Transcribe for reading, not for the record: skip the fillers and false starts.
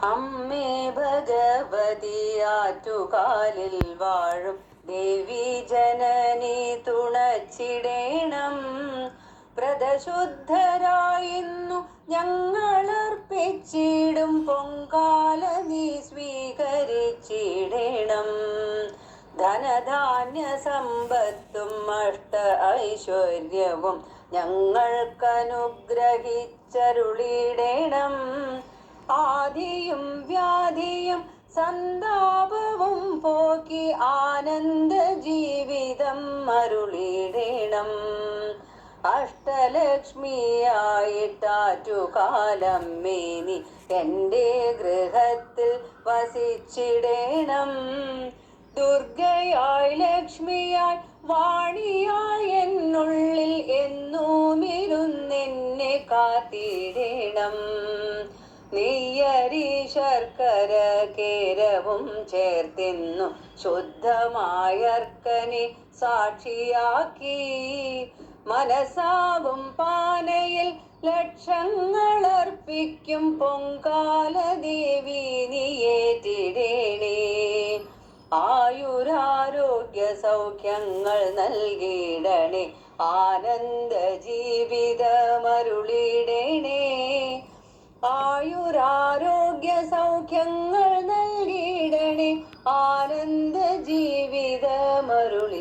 അമ്മേ ഭഗവതി ആറ്റുകാലിൽ വാഴും ദേവി ജനനി തുണച്ചിടേണം. വ്രതശുദ്ധരായിന്നു ഞങ്ങളർപ്പിച്ചിടും പൊങ്കാല നീ സ്വീകരിച്ചിടേണം. ധനധാന്യ സമ്പത്തും അഷ്ട ഐശ്വര്യവും ഞങ്ങൾക്കനുഗ്രഹിച്ചരുളിടേണം. ആദിയും വ്യാധിയും സന്താപവും പോക്കി ആനന്ദ ജീവിതം അരുളിടേണം. അഷ്ടലക്ഷ്മിയായിട്ടാറ്റുകാലമ്മേ നീ എൻ്റെ ഗൃഹത്തിൽ വസിച്ചിടേണം. ദുർഗയായി ലക്ഷ്മിയായി വാണിയായി എന്നുള്ളിൽ എന്നുമിരുന്നെന്നെ കാത്തിടേണം. നെയ്യരി ശർക്കര കേരവും ചേർത്തിന്നു ശുദ്ധമായർക്കനെ സാക്ഷിയാക്കി മനസ്സാകും പാനയിൽ ലക്ഷങ്ങളർപ്പിക്കും പൊങ്കാല ദേവി നീയേറ്റിടേണേ. ആയുരാരോഗ്യ സൗഖ്യങ്ങൾ നൽകിയിടണേ. ആനന്ദ ജീവിതമരുളിടണേ. ആയുരാരോഗ്യ സൗഖ്യങ്ങൾ നൽകിയിടണേ. ആനന്ദ ജീവിതമരുളി